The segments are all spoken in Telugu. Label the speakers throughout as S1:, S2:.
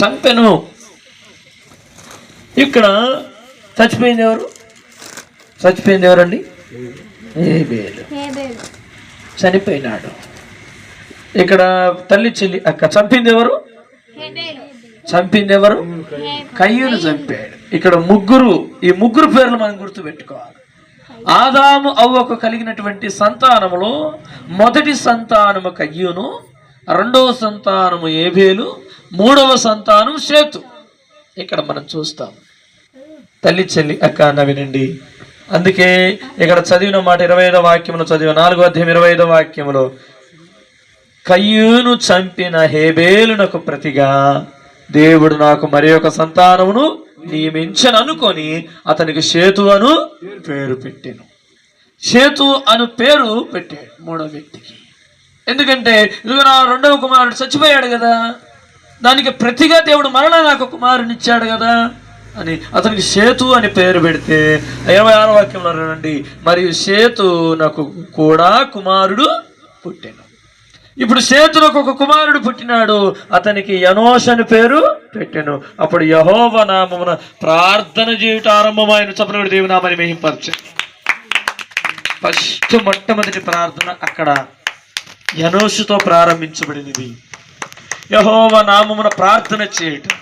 S1: చంపెను. ఇక్కడ చచ్చిపోయింది ఎవరండి? హేబేలు చనిపోయినాడు. ఇక్కడ తల్లి చెల్లి అక్క. చంపింది ఎవరు? కయ్యూను చంపాడు. ఇక్కడ ఈ ముగ్గురు పేర్లు మనం గుర్తుపెట్టుకోవాలి. ఆదాము అవ్వకు కలిగినటువంటి సంతానములో మొదటి సంతానము కయ్యూను, రెండవ సంతానము హేబేలు, మూడవ సంతానం షేతు. ఇక్కడ మనం చూస్తాం. తల్లి చెల్లి అక్క అన్న వినండి. అందుకే ఇక్కడ చదివిన మాట 25వ వాక్యంలో చదివిన 4వ అధ్యాయం 25వ వాక్యంలో కయ్యూను చంపిన హేబేలునకు ప్రతిగా దేవుడు నాకు మరి ఒక సంతానమును నియమించను అనుకొని అతనికి షేతు అను పేరు పెట్టాను. షేతు అను పేరు పెట్టాడు మూడో వ్యక్తికి. ఎందుకంటే ఇదిగో నా రెండవ కుమారుడు చచ్చిపోయాడు కదా, దానికి ప్రతిగా దేవుడు మరలా నాకు కుమారుని ఇచ్చాడు కదా అని అతనికి షేతు అని పేరు పెడితే 26వ వాక్యంలో రండి, మరియు షేతు నాకు కూడా కుమారుడు పుట్టాను. ఇప్పుడు షేతునకు ఒక కుమారుడు పుట్టినాడు, అతనికి ఎనోష్ అని పేరు పెట్టాను. అప్పుడు యెహోవా నామమున ప్రార్థన చేయుట ఆరంభమైన. చెప్పినప్పుడు దేవుని నామని మహింపరచండి. ఫస్ట్ మొట్టమొదటి ప్రార్థన అక్కడ ఎనోషుతో ప్రారంభించబడినది. యెహోవా నామమున ప్రార్థన చేయటం.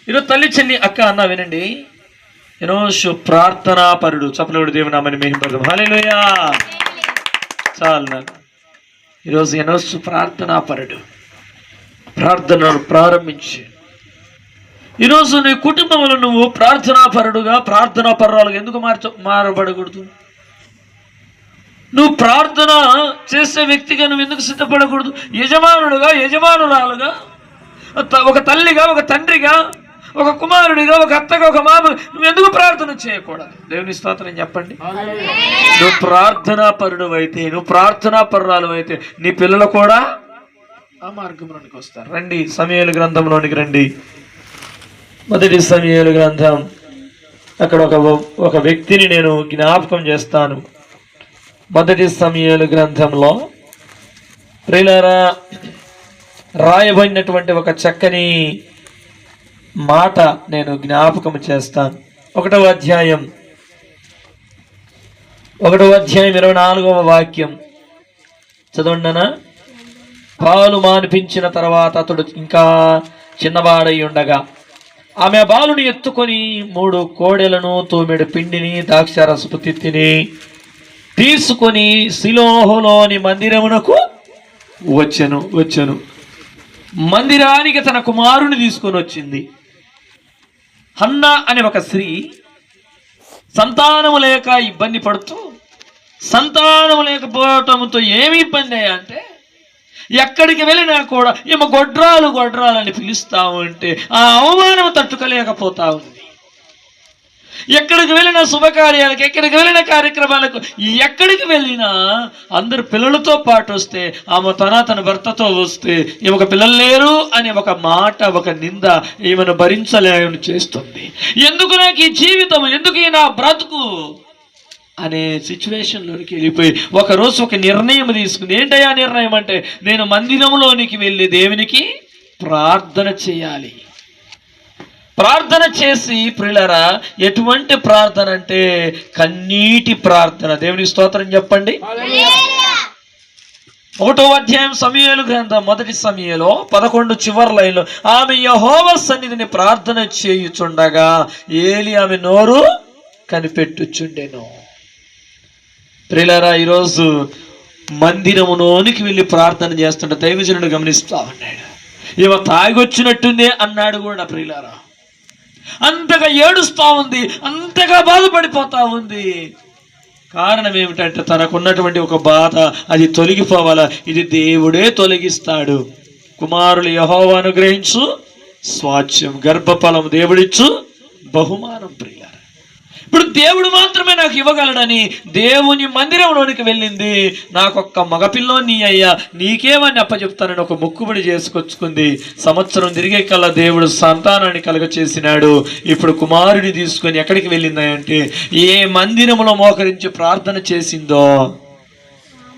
S1: ఈరోజు తల్లి చెల్లి అక్క అన్న వినండి, ఎనోషు ప్రార్థనాపరుడు. చెప్పినప్పుడు దేవుని నామని మహింపరచండి. హల్లెలూయా. చాలు. ఈరోజు ఎనోషు ప్రార్థనాపరుడు, ప్రార్థనలు ప్రారంభించి. ఈరోజు నీ కుటుంబంలో నువ్వు ప్రార్థనాపరుడుగా, ప్రార్థనాపరురాలుగా ఎందుకు మారబడకూడదు? నువ్వు ప్రార్థన చేసే వ్యక్తిగా నువ్వు ఎందుకు సిద్ధపడకూడదు? యజమానుడుగా, యజమానురాలుగా, ఒక తల్లిగా, ఒక తండ్రిగా, ఒక కుమారుడిగా, ఒక అత్తగా, ఒక మామ నువ్వు ఎందుకు ప్రార్థన చేయకూడదు? దేవుని స్తోత్రం చెప్పండి. నువ్వు ప్రార్థనాపరుడు అయితే, నువ్వు ప్రార్థనాపరురాలు అయితే నీ పిల్లలు కూడా ఆ మార్గంలోనికి వస్తారు. రండి సమూయేలు గ్రంథంలోనికి రండి. మొదటి సమూయేలు గ్రంథం. అక్కడ ఒక వ్యక్తిని నేను జ్ఞాపకం చేస్తాను. మొదటి సమూయేలు గ్రంథంలో ప్రియులారా రాయబడినటువంటి ఒక చక్కని మాట నేను జ్ఞాపకం చేస్తాను. 1వ అధ్యాయం 24వ వాక్యం చదవండినా. పాలు మానిపించిన తర్వాత అతడు ఇంకా చిన్నవాడై ఉండగా ఆమె బాలుని ఎత్తుకొని 3 కోడెలను, తోమెడు పిండిని, ద్రాక్షారసపు తిత్తిని తీసుకొని షిలోహులోని మందిరమునకు వచ్చెను. మందిరానికి తన కుమారుని తీసుకొని వచ్చింది. హన్నా అనే ఒక స్త్రీ సంతానము లేక ఇబ్బంది పడుతూ, సంతానము లేకపోవటంతో ఏమి ఇబ్బంది అయ్యా అంటే, ఎక్కడికి వెళ్ళినా కూడా ఏమో గొడ్రాలు అని పిలుస్తా ఉంటే ఆ అవమానం తట్టుకోలేకపోతా ఉంది. ఎక్కడికి వెళ్ళినా శుభకార్యాలకు, ఎక్కడికి వెళ్ళిన కార్యక్రమాలకు, ఎక్కడికి వెళ్ళినా అందరు పిల్లలతో పాటు వస్తే ఆమె తన భర్తతో వస్తే ఈమెకు పిల్లలు లేరు అనే ఒక మాట, ఒక నింద ఈమెను భరించలేని చేస్తుంది. ఎందుకు నాకు ఈ జీవితం, ఎందుకు నా బ్రతుకు అనే సిచ్యువేషన్లోనికి వెళ్ళిపోయి ఒకరోజు ఒక నిర్ణయం తీసుకుంది. ఏంటయ్యా నిర్ణయం అంటే, నేను మందిరంలోనికి వెళ్ళి దేవునికి ప్రార్థన చేయాలి. ప్రార్థన చేసి ప్రియులారా, ఎటువంటి ప్రార్థన అంటే కన్నీటి ప్రార్థన. దేవుని స్తోత్రం చెప్పండి. 1వ అధ్యాయం సమూయేలు గ్రంథం, మొదటి సమూయేలు 11 చివరి లైన్లో ఆమె యెహోవా సన్నిధిని ప్రార్థన చేయుచుండగా ఏలి ఆమె నోరు కనిపెట్టుచుండెను. ప్రియులారా, ఈరోజు మందిరములోనికి వెళ్ళి ప్రార్థన చేస్తుంటే దైవజనుడు గమనిస్తా ఉన్నాడు. ఏమో తాగొచ్చినట్టుందే అన్నాడు కూడా. ప్రియులారా, అంతగా ఏడుస్తా ఉంది, అంతగా బాధపడిపోతా ఉంది. కారణం ఏమిటంటే తనకున్నటువంటి ఒక బాధ, అది తొలగిపోవాలా. ఇది దేవుడే తొలగిస్తాడు. కుమారులు యెహోవా అనుగ్రహించు స్వాస్థ్యం, గర్భఫలం దేవుడిచ్చు బహుమానం. ప్రియులారా, ఇప్పుడు దేవుడు మాత్రమే నాకు ఇవ్వగలడని దేవుని మందిరంలోనికి వెళ్ళింది. నాకొక్క మగపిల్లోని అయ్యా నీకేమని అప్పచెప్తానని ఒక మొక్కుబడి చేసుకొచ్చుకుంది. సంవత్సరం తిరిగే కల్లా దేవుడు సంతానాన్ని కలుగ చేసినాడు. ఇప్పుడు కుమారుని తీసుకొని ఎక్కడికి వెళ్ళింది అంటే, ఏ మందిరంలో మోకరించి ప్రార్థన చేసిందో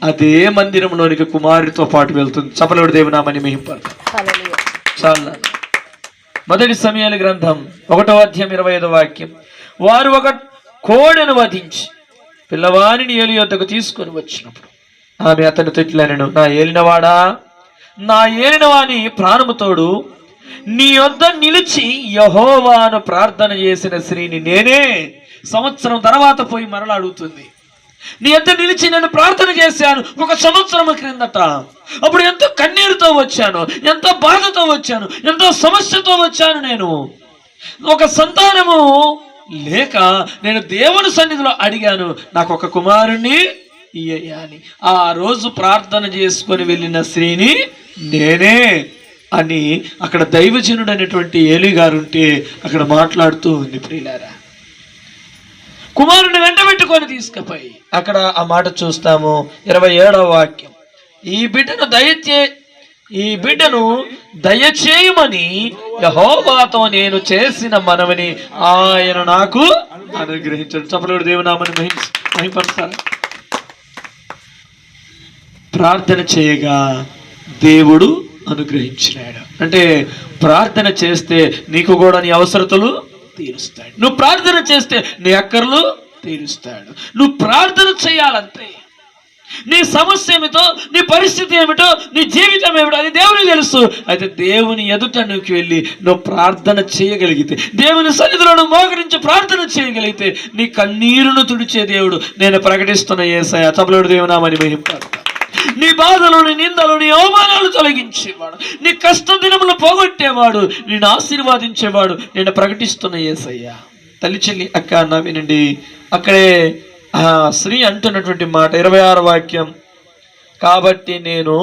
S1: అదే మందిరంలోనికి కుమారుడితో పాటు వెళ్తుంది. చపలుడు దేవునామని మహింపడతాడు. చాలా. మొదటి సమయాల గ్రంథం 1వ అధ్యాయం 25వ వాక్యం. వారు ఒక కోడెను వధించి పిల్లవానిని ఏలి యొద్దకు తీసుకొని వచ్చినప్పుడు ఆమె అతనితో ఇట్లనెను, నా ఏలినవాడా, నా ఏలినవాని ప్రాణముతోడు నీ యొద్ద నిలిచి యెహోవాను ప్రార్థన చేసిన స్త్రీని నేనే. సంవత్సరం తర్వాత పోయి మరలా అడుగుతుంది, నీ యొద్ద నిలిచి నేను ప్రార్థన చేశాను 1 సంవత్సరం క్రిందట. అప్పుడు ఎంతో కన్నీరుతో వచ్చాను, ఎంతో బాధతో వచ్చాను, ఎంతో సమస్యతో వచ్చాను. నేను ఒక సంతానము లేక నేను దేవుని సన్నిధిలో అడిగాను, నాకు ఒక కుమారుణ్ణి ఇయ్యాలి. ఆ రోజు ప్రార్థన చేసుకొని వెళ్ళిన స్త్రీని నేనే అని అక్కడ దైవజనుడు అనేటువంటి ఏలి గారు ఉంటే అక్కడ మాట్లాడుతూ ఉంది. ప్రియులారా, కుమారుని వెంట పెట్టుకొని తీసుకుపోయి అక్కడ ఆ మాట చూస్తాము. 27వ వాక్యం. ఈ బిడ్డను దయచేయమని యెహోవాతో నేను చేసిన మనవిని ఆయన నాకు అనుగ్రహించాడు. చప్పలుడు దేవునామని మహిమపరుస్తారు. ప్రార్థన చేయగా దేవుడు అనుగ్రహించినాడు. అంటే ప్రార్థన చేస్తే నీకు కూడా నీ అవసరతలు తీరుస్తాడు. నువ్వు ప్రార్థన చేస్తే నీ అక్కర్లు తీరుస్తాడు. నువ్వు ప్రార్థన చేయాలంతే. నీ సమస్య ఏమిటో, నీ పరిస్థితి ఏమిటో, నీ జీవితం ఏమిటో అది దేవునికి తెలుసు. అయితే దేవుని ఎదుట నువ్వు వెళ్ళి నువ్వు ప్రార్థన చేయగలిగితే, దేవుని సన్నిధిలో నువ్వు మోకరించి ప్రార్థన చేయగలిగితే నీ కన్నీరును తుడిచే దేవుడు నేను ప్రకటిస్తున్న యేసయ్య. చప్పలుడు దేవునామని మహిమపడతాడు. నీ బాధలు, నీ నిందలు, నీ అవమానాలు తొలగించేవాడు, నీ కష్ట దినములు పోగొట్టేవాడు, నేను ఆశీర్వాదించేవాడు నేను ప్రకటిస్తున్న యేసయ్య. తల్లి చెల్లి అక్క అన్న వినండి, అక్కడే ఆ స్త్రీ అంటున్నటువంటి మాట 26వ వాక్యం. కాబట్టి నేను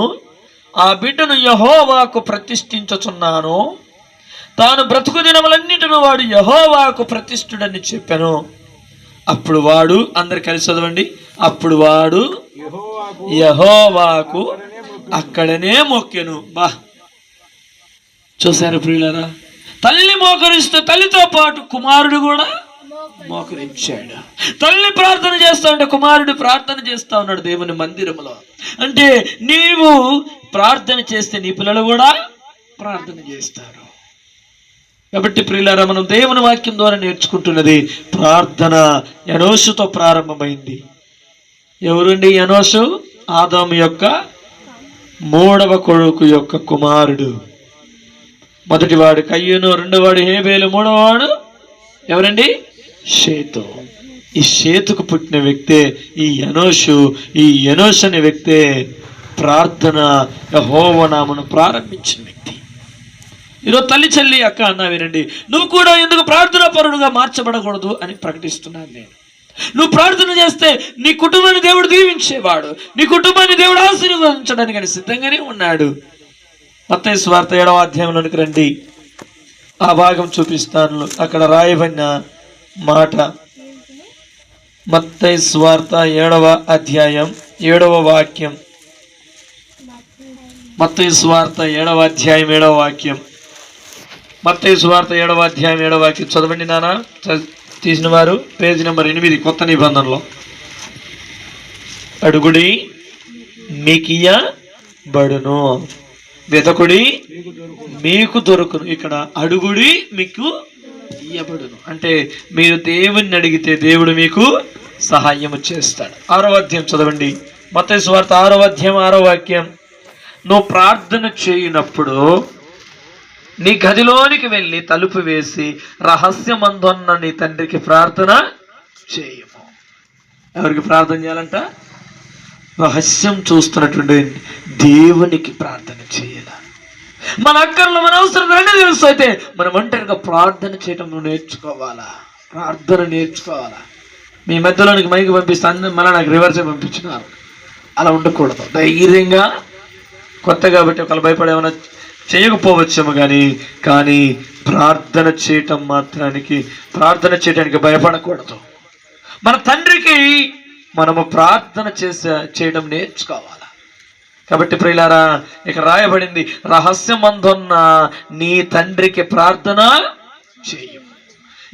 S1: ఆ బిడ్డను యెహోవాకు ప్రతిష్ఠించుచున్నాను, తాను బ్రతుకు దినములన్నిటిని వాడు యెహోవాకు ప్రతిష్ఠుడని చెప్పాను. అప్పుడు వాడు, అందరు కలిసి చదవండి, అప్పుడు వాడు యెహోవాకు అక్కడనే మొక్కెను. బా, చూశారు ప్రియులారా, తల్లి మోకరిస్తే తల్లితో పాటు కుమారుడు కూడా మోకరించాడు. తల్లి ప్రార్థన చేస్తా ఉంటే కుమారుడు ప్రార్థన చేస్తా ఉన్నాడు దేవుని మందిరంలో. అంటే నీవు ప్రార్థన చేస్తే నీ పిల్లలు కూడా ప్రార్థన చేస్తారు. కాబట్టి ప్రియులారా, మనం దేవుని వాక్యం ద్వారా నేర్చుకుంటున్నది ప్రార్థన ఎనోషుతో ప్రారంభమైంది. ఎవరండి ఎనోషు? ఆదాము యొక్క 3వ కొడుకు యొక్క కుమారుడు. మొదటివాడు కయ్యూను, 2వవాడు హేబేలు, 3వవాడు ఎవరండి? షేతు. ఈ షేతుకు పుట్టిన వ్యక్తే ఈ ఎనోషు. ఈ ఎనోషు అనే వ్యక్తే ప్రార్థన యెహోవా నామమున ప్రారంభించిన వ్యక్తి. ఈరోజు తల్లి చెల్లి అక్క అన్న వినండి, నువ్వు కూడా ఎందుకు ప్రార్థనా పరుడుగా మార్చబడకూడదు అని ప్రకటిస్తున్నాను నేను. నువ్వు ప్రార్థన చేస్తే నీ కుటుంబాన్ని దేవుడు దీవించేవాడు, నీ కుటుంబాన్ని దేవుడు ఆశీర్వదించడానికి సిద్ధంగానే ఉన్నాడు. మత్తయి సువార్త 7వ అధ్యాయంలోనికి రండి, ఆ భాగం చూపిస్తాను. అక్కడ రాయబడిన మాట మత్తయి సువార్త 7వ అధ్యాయం 7వ వాక్యం. మత్తయి సువార్త 7వ అధ్యాయం 7వ వాక్యం. మత్తయి సువార్త 7వ అధ్యాయం 7వ వాక్యం చదవండి నాన్న. తీసిన వారు పేజీ నెంబర్ 8 కొత్త నిబంధనలో. అడుగుడి మీకియ్యబడును, వెతకుడి మీకు దొరుకును. ఇక్కడ అడుగుడి మీకు ఇయ్యబడును అంటే మీరు దేవుణ్ణి అడిగితే దేవుడు మీకు సహాయము చేస్తాడు. 6వ అధ్యాయం చదవండి. మత్తయి సువార్త 6వ అధ్యాయం 6వ వాక్యం. నువ్వు ప్రార్థన చేయనప్పుడు నీ గదిలోనికి వెళ్ళి తలుపు వేసి రహస్యమందున్న నీ తండ్రికి ప్రార్థన చేయము. ఎవరికి ప్రార్థన చేయాలంట? రహస్యం చూస్తున్నటువంటి దేవునికి ప్రార్థన చేయాలి. మన అక్కర్లు, మన అవసరం అన్నీ తెలుసు. అయితే మనం ఒంటరిగా ప్రార్థన చేయటం నేర్చుకోవాలా, ప్రార్థన నేర్చుకోవాలా. మీ మధ్యలోనికి మైకి పంపిస్తే మళ్ళీ నాకు రివర్సే పంపించినారు. అలా ఉండకూడదు. ధైర్యంగా, కొత్త కాబట్టి ఒకళ్ళు భయపడే ఏమైనా చేయకపోవచ్చేమో కానీ ప్రార్థన చేయటానికి భయపడకూడదు. మన తండ్రికి మనము ప్రార్థన చేయడం నేర్చుకోవాలి. కాబట్టి ప్రియులారా, ఇక రాయబడింది రహస్యమందున్న నీ తండ్రికి ప్రార్థన చేయు.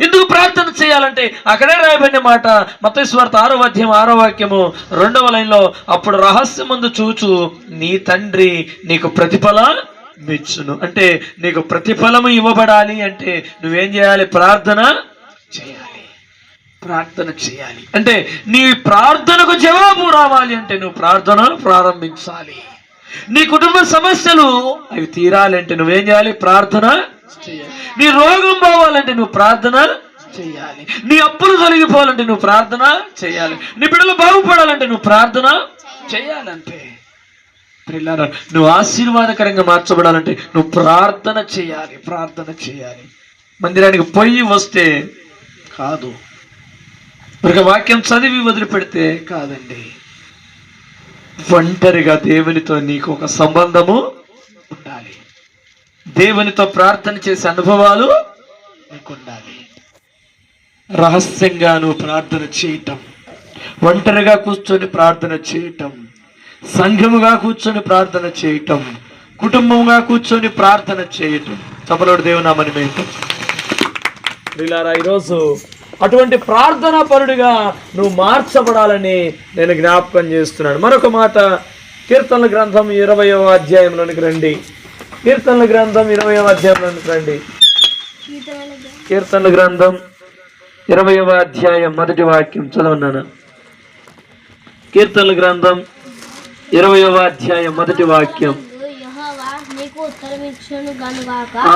S1: ఎందుకు ప్రార్థన చేయాలంటే అక్కడే రాయబడిన మాట మత్తయి సువార్త 6వ అధ్యాయం 6వ వాక్యము 2వ లైన్లో. అప్పుడు రహస్యమందు చూచు నీ తండ్రి నీకు ప్రతిఫల మెచ్చును. అంటే నీకు ప్రతిఫలము ఇవ్వబడాలి అంటే నువ్వేం చేయాలి? ప్రార్థన చేయాలి. ప్రార్థన చేయాలి అంటే నీ ప్రార్థనకు జవాబు రావాలి అంటే నువ్వు ప్రార్థన ప్రారంభించాలి. నీ కుటుంబ సమస్యలు అవి తీరాలంటే నువ్వేం చేయాలి? ప్రార్థన చేయాలి. నీ రోగం పోవాలంటే నువ్వు ప్రార్థన చేయాలి. నీ అప్పులు తొలగిపోవాలంటే నువ్వు ప్రార్థన చేయాలి. నీ బిడ్డలు బాగుపడాలంటే నువ్వు ప్రార్థన చేయాలంటే, పిల్లరా నువ్వు ఆశీర్వాదకరంగా మార్చబడాలంటే నువ్వు ప్రార్థన చేయాలి. ప్రార్థన చేయాలి. మందిరానికి పోయి వస్తే కాదు, ఒక వాక్యం చదివి వదిలిపెడితే కాదండి. ఒంటరిగా దేవునితో నీకు ఒక సంబంధము ఉండాలి. దేవునితో ప్రార్థన చేసే అనుభవాలు నీకు ఉండాలి. రహస్యంగా నువ్వు ప్రార్థన చేయటం, ఒంటరిగా కూర్చొని ప్రార్థన చేయటం, సంఘముగా కూర్చొని ప్రార్థన చేయటం, కుటుంబంగా కూర్చొని ప్రార్థన చేయటం. చపలోడు దేవునామని మేము ఈరోజు అటువంటి ప్రార్థనా పరుడిగా నువ్వు మార్చబడాలని నేను జ్ఞాపకం చేస్తున్నాను. మరొక మాట, కీర్తనల గ్రంథం 20వ అధ్యాయంలోనికి రండి. కీర్తనల గ్రంథం 20వ అధ్యాయంలోనికి రండి. కీర్తనల గ్రంథం 20వ అధ్యాయం మొదటి వాక్యం చదవన్నాను. కీర్తనల గ్రంథం 20వ అధ్యాయం మొదటి వాక్యం.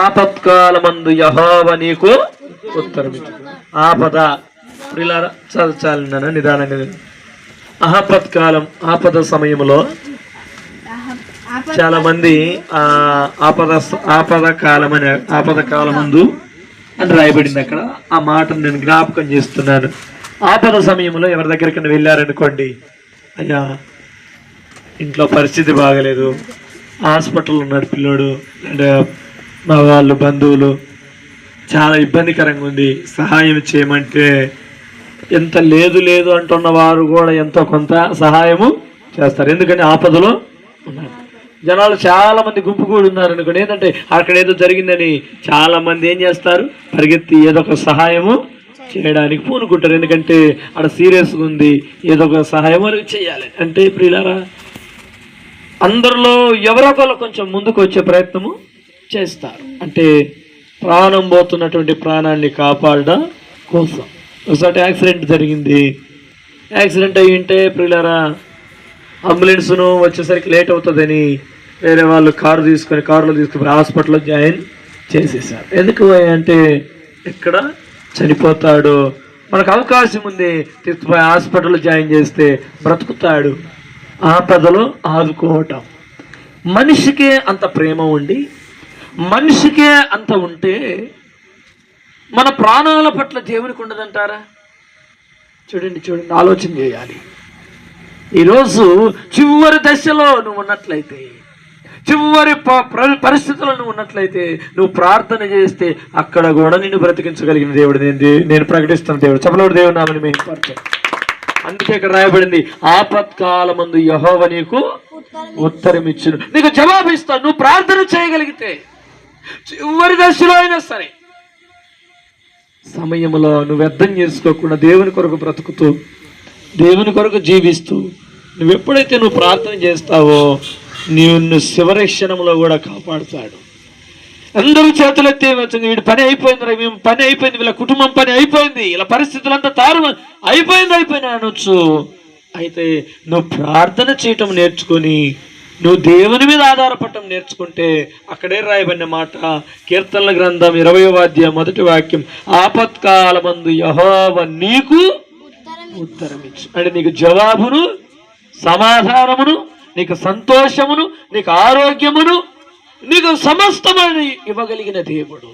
S1: ఆపత్కాలమందు యెహోవా నీకు ఉత్తరమిచ్చు. ఆపద ప్రియులారా చాలు నిదానంగా. ఆపద సమయంలో చాలా మంది ఆపద కాలమందు అని రాయబడింది అక్కడ. ఆ మాటను నేను జ్ఞాపకం చేస్తున్నాను. ఆపద సమయంలో ఎవరి దగ్గరికి వెళ్ళారనుకోండి, అయ్యా ఇంట్లో పరిస్థితి బాగలేదు, హాస్పిటల్ ఉన్నాడు పిల్లోడు, అంటే మా వాళ్ళు బంధువులు, చాలా ఇబ్బందికరంగా ఉంది, సహాయం చేయమంటే ఎంత లేదు అంటున్న వారు కూడా ఎంతో కొంత సహాయము చేస్తారు. ఎందుకంటే ఆపదలో ఉన్నారు. జనాలు చాలా మంది గుంపు కూడా ఉన్నారు అనుకోండి, ఏంటంటే అక్కడ ఏదో జరిగిందని చాలా మంది ఏం చేస్తారు? పరిగెత్తి ఏదో ఒక సహాయము చేయడానికి పూనుకుంటారు. ఎందుకంటే అక్కడ సీరియస్గా ఉంది, ఏదో ఒక సహాయం చేయాలి అంటే. ప్రియులారా, అందరిలో ఎవరో ఒకరు కొంచెం ముందుకు వచ్చే ప్రయత్నము చేస్తారు. అంటే ప్రాణం పోతున్నటువంటి ప్రాణాన్ని కాపాడడం కోసం. ఒకసారి యాక్సిడెంట్ జరిగింది. యాక్సిడెంట్ అయ్యి ఉంటే ప్రియులారా, అంబులెన్స్ను వచ్చేసరికి లేట్ అవుతుందని వేరే వాళ్ళు కారులో తీసుకుని హాస్పిటల్లో జాయిన్ చేసేసారు. ఎందుకు అంటే ఎక్కడ చనిపోతాడు, మనకు అవకాశం ఉంది, తీసుకుపోయి హాస్పిటల్లో జాయిన్ చేస్తే బ్రతుకుతాడు. ఆపదలో ఆదుకోవటం. మనిషికే అంత ప్రేమ ఉండి, మనిషికే అంత ఉంటే మన ప్రాణాల పట్ల దేవునికి ఉండదంటారా? చూడండి, ఆలోచన చేయాలి. ఈరోజు చివరి దశలో నువ్వు ఉన్నట్లయితే, చివరి పరిస్థితుల్లో నువ్వు ఉన్నట్లయితే, నువ్వు ప్రార్థన చేస్తే అక్కడ కూడా నిన్ను బ్రతికించగలిగిన దేవుడు నేను ప్రకటిస్తున్న దేవుడు. చపలోడు దేవుడు నామని మేము పడతాం. అందుకే ఇక్కడ రాయబడింది, ఆపత్కాలమందు యెహోవా నీకు ఉత్తరమిచ్చును. నీకు జవాబు ఇస్తాను. నువ్వు ప్రార్థన చేయగలిగితే చివరి దశలో అయినా సరే, సమయంలో నువ్వు వ్యర్థం చేసుకోకుండా దేవుని కొరకు బ్రతుకుతూ, దేవుని కొరకు జీవిస్తూ, నువ్వు ఎప్పుడైతే నువ్వు ప్రార్థన చేస్తావో నిన్ను చివరి క్షణంలో కూడా కాపాడుతాడు. అందరూ చేతులు ఎత్తే వచ్చింది, వీడి పని అయిపోయింది, మేము పని అయిపోయింది, వీళ్ళ కుటుంబం పని అయిపోయింది, ఇలా పరిస్థితులంతా అయిపోయింది అనొచ్చు. అయితే నువ్వు ప్రార్థన చేయటం నేర్చుకొని, నువ్వు దేవుని మీద ఆధారపడటం నేర్చుకుంటే అక్కడే రాయబడిన మాట, కీర్తనల గ్రంథం 20వ అధ్యాయం మొదటి వాక్యం, ఆపత్కాలమందు యెహోవా నీకు ఉత్తరమిచ్చు. అంటే నీకు జవాబును, సమాధానమును, నీకు సంతోషమును, నీకు ఆరోగ్యమును, నీకు సమస్తమని ఇవ్వగలిగిన దేవుడు.